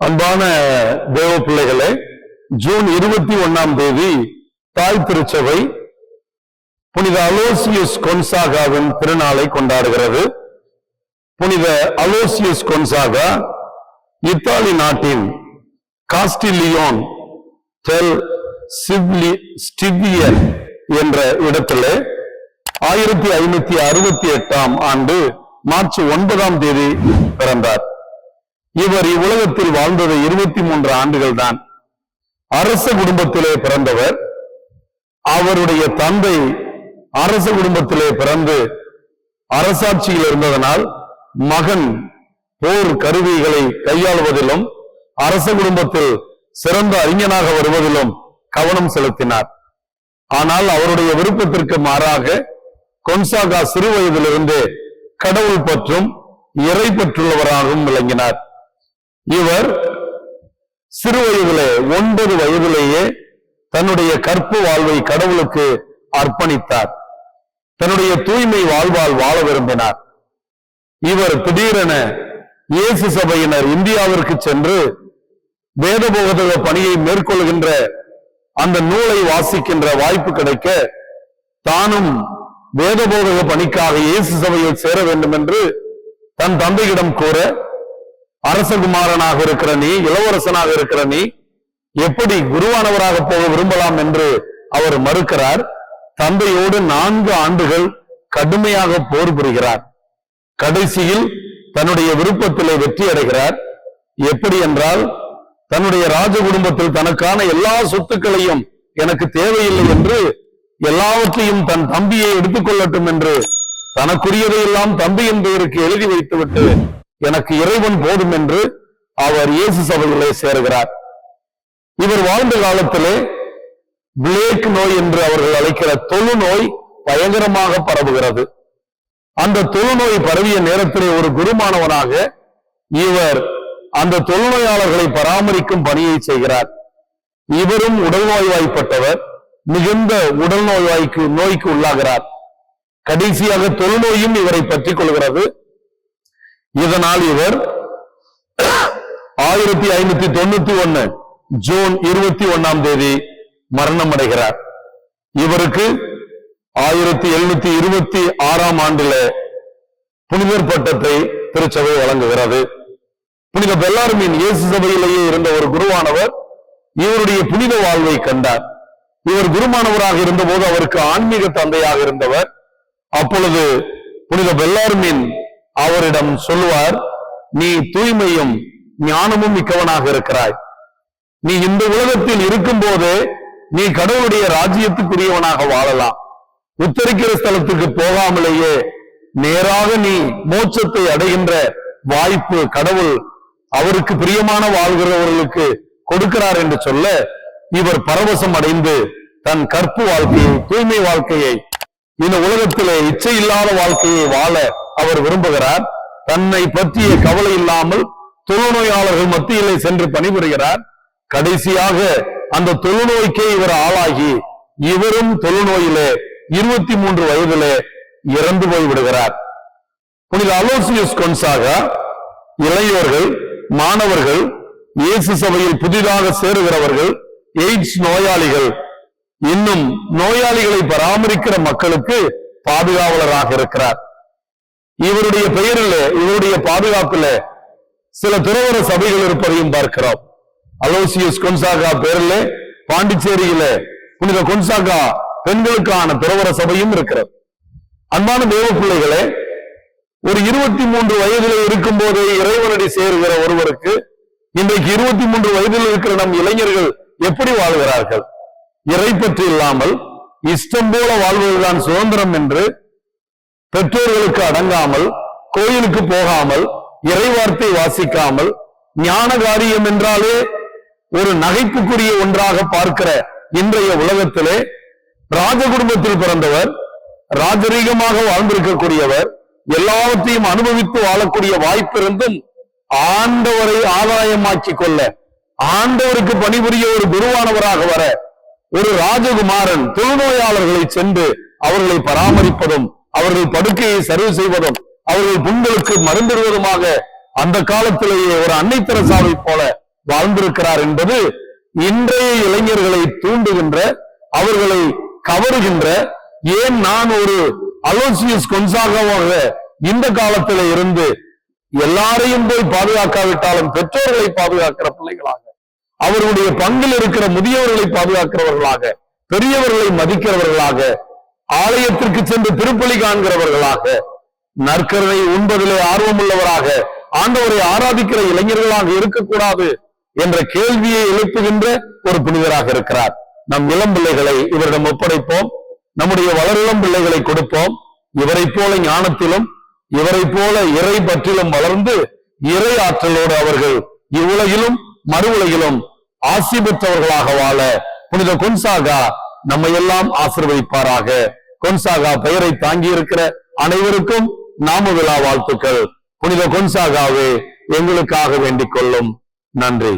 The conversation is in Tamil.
அன்பான தேவ பிள்ளைகளே, ஜூன் 21 தாய் திருச்சபை புனித அலோசியஸ் கொன்சாகாவின் திருநாளை கொண்டாடுகிறது. புனித அலோசியஸ் கொன்சாகா இத்தாலி நாட்டின் காஸ்டிலியோன் டெல் ஸ்டிவியர் என்ற இடத்திலே 1568 மார்ச் 9 பிறந்தார். இவர் இவ்வுலகத்தில் வாழ்ந்தது 23 ஆண்டுகள் தான். அரச குடும்பத்திலே பிறந்தவர். அவருடைய தந்தை அரச குடும்பத்திலே பிறந்து அரசாட்சியில் இருந்ததனால் மகன் போர் கருவிகளை கையாளுவதிலும் அரச குடும்பத்தில் சிறந்த அறிஞனாக வருவதிலும் கவனம் செலுத்தினார். ஆனால் அவருடைய விருப்பத்திற்கு மாறாக கொன்சாகா சிறு வயதிலிருந்து கடவுள் பற்றும் இறை பற்றுள்ளவராகவும் விளங்கினார். இவர் சிறு வயதிலே 9 வயதிலேயே தன்னுடைய கற்பு வாழ்வை கடவுளுக்கு அர்ப்பணித்தார். தன்னுடைய தூய்மை வாழ்வால் வாழ விரும்பினார். இவர் திடீரென இயேசு சபையினர் இந்தியாவிற்கு சென்று வேதபோதக பணியை மேற்கொள்கின்ற அந்த நூலை வாசிக்கின்ற வாய்ப்பு கிடைக்க தானும் வேதபோதக பணிக்காக இயேசு சபையில் சேர வேண்டும் என்று தன் தந்தையிடம் கூற, அரசகுமாரனாக இருக்கிற நீ, இளவரசனாக இருக்கிற நீ எப்படி குருவானவராக போக விரும்பலாம் என்று அவர் மறுக்கிறார். தந்தையோடு 4 ஆண்டுகள் கடுமையாக போர் புரிகிறார். கடைசியில் தன்னுடைய விருப்பத்திலே வெற்றி அடைகிறார். எப்படி என்றால், தன்னுடைய ராஜ குடும்பத்தில் தனக்கான எல்லா சொத்துக்களையும் எனக்கு தேவையில்லை என்று எல்லாவற்றையும் தன் தம்பியை எடுத்துக்கொள்ளட்டும் என்று தனக்குரியதையெல்லாம் தம்பியின் பெயருக்கு எழுதி வைத்துவிட்டு எனக்கு இறைவன் போதும் என்று அவர் இயேசு சபையிலே சேருகிறார். இவர் வாழ்ந்த காலத்திலே பிளேக் நோய் என்று அவர்கள் அழைக்கிற தொழுநோய் பயங்கரமாக பரவுகிறது. அந்த தொழுநோய் பரவிய நேரத்திலே ஒரு குருமானவனாக இவர் அந்த தொழுநோயாளர்களை பராமரிக்கும் பணியை செய்கிறார். இவரும் உடல் நோய்வாய்ப்பட்டவர், மிகுந்த உடல் நோய்க்கு உள்ளாகிறார். கடைசியாக தொழுநோயும் இவரை பற்றிக் கொள்கிறது. இதனால் இவர் 1591 ஜூன் 21 மரணம் அடைகிறார். இவருக்கு 1726 புனிதர் பட்டத்தை திருச்சபை வழங்குகிறது. புனித பெல்லார்மின் இயேசு சபையிலேயே இருந்த ஒரு குருவானவர் இவருடைய புனித வாழ்வை கண்டார். இவர் குருமானவராக இருந்தபோது அவருக்கு ஆன்மீக தந்தையாக இருந்தவர். அப்பொழுது புனித பெல்லார்மின் அவரிடம் சொல்லுவார், நீ தூய்மையும் ஞானமும் மிக்கவனாக இருக்கிறாய். நீ இந்த உலகத்தில் இருக்கும் போதே நீ கடவுளுடைய ராஜ்யத்துக்குரியவனாக வாழலாம். உத்தரிக்கிற ஸ்தலத்துக்கு போகாமலேயே நேராக நீ மோட்சத்தை அடைகின்ற வாய்ப்பு கடவுள் அவருக்கு பிரியமான வாழ்கிறவர்களுக்கு கொடுக்கிறார் என்று சொல்ல, இவர் பரவசம் அடைந்து தன் கற்பு வாழ்க்கையை, தூய்மை வாழ்க்கையை, இந்த உலகத்திலே இச்சை இல்லாத வாழ்க்கையை வாழ அவர் விரும்புகிறார். தன்னை பற்றிய கவலை இல்லாமல் தொழுநோயாளர்கள் மத்தியிலே சென்று பணிபுரிகிறார். கடைசியாக அந்த தொழுநோய்க்கே இவர் ஆளாகி இவரும் தொழுநோயிலே 23 வயதிலே இறந்து போய் விடுகிறார். புனித அலோசியஸ் கொன்சாகா இளையோர்கள், மாணவர்கள், இயேசு சபையில் புதிதாக சேருகிறவர்கள், எய்ட்ஸ் நோயாளிகள், இன்னும் நோயாளிகளை பராமரிக்கிற மக்களுக்கு பாதுகாவலராக இருக்கிறார். இவருடைய பெயரில், இவருடைய பாதுகாப்பில் சில துறவற சபைகள் இருப்பதையும் பார்க்கிறோம். அலோசியஸ் கொன்சாகா பேரில் பாண்டிச்சேரியில புனித கொன்சாகா பெண்களுக்கான துறவற சபையும் இருக்கிறது. அன்பான தேவ பிள்ளைகளே, ஒரு 23 வயதிலே இருக்கும் போதே இறைவனடி சேருகிற ஒருவருக்கு இன்றைக்கு 23 வயதில் இருக்கிற நம் இளைஞர்கள் எப்படி வாழ்கிறார்கள்? இறை பற்றி இல்லாமல் இஷ்டம் போல வாழ்வதுதான் சுதந்திரம் என்று பெற்றோர்களுக்கு அடங்காமல், கோயிலுக்கு போகாமல், இறைவார்த்தை வாசிக்காமல், ஞான காரியம் என்றாலே ஒரு நகைப்புக்குரிய ஒன்றாக பார்க்கிற இன்றைய உலகத்திலே ராஜ குடும்பத்தில் பிறந்தவர், ராஜரீகமாக வாழ்ந்திருக்கக்கூடியவர், எல்லாவற்றையும் அனுபவித்து வாழக்கூடிய வாய்ப்பு இருந்தும் ஆண்டவரை ஆதாயமாக்கி கொள்ள, ஆண்டவருக்கு பணிபுரிய ஒரு குருவானவராக வர ஒரு ராஜகுமாரன் தொழுநோயாளர்களை சென்று அவர்களை பராமரிப்பதும், அவர்கள் படுக்கையை சரிவு செய்வதும், அவர்கள் புண்களுக்கு மருந்திடுவதுமாக அந்த காலத்திலேயே ஒரு அன்னை தெரசாவை போல வாழ்ந்திருக்கிறார் என்பது இன்றைய இளைஞர்களை தூண்டுகின்ற, அவர்களை கவருகின்ற, ஏன் நான் ஒரு அலோசியஸ் கொன்சாகாவாக இந்த காலத்தில் இருந்து எல்லாரையும் போய் பாதுகாக்காவிட்டாலும் பெற்றோர்களை பாதுகாக்கிற பிள்ளைகளாக, அவர்களுடைய பங்கில் இருக்கிற முதியவர்களை பாதுகாக்கிறவர்களாக, பெரியவர்களை மதிக்கிறவர்களாக, ஆலயத்திற்கு சென்று திருப்பலி காண்கிறவர்களாக, நற்கருணை உண்பதிலே ஆர்வமுள்ளவராக, ஆண்டவரை ஆராதிக்கிற இளைஞர்களாக இருக்கக்கூடாது என்ற கேள்வியை எழுப்புகின்ற ஒரு புனிதராக இருக்கிறார். நம் இளம் பிள்ளைகளை இவரிடம் ஒப்படைப்போம். நம்முடைய வளரிளம் பிள்ளைகளை கொடுப்போம். இவரை போல ஞானத்திலும் இவரை போல இறை பற்றிலும் வளர்ந்து இறை ஆற்றலோடு அவர்கள் இவ்வுலகிலும் மறு உலகிலும் ஆசி பெற்றவர்களாக வாழ புனித கொன்சாகா நம்மை எல்லாம் ஆசீர்வதிப்பாராக. கொன்சாகா பெயரை தாங்கி இருக்கிற அனைவருக்கும் நாம விழா வாழ்த்துக்கள். புனித கொன்சாகாவே எங்களுக்காக வேண்டிக் கொள்ளும். நன்றி.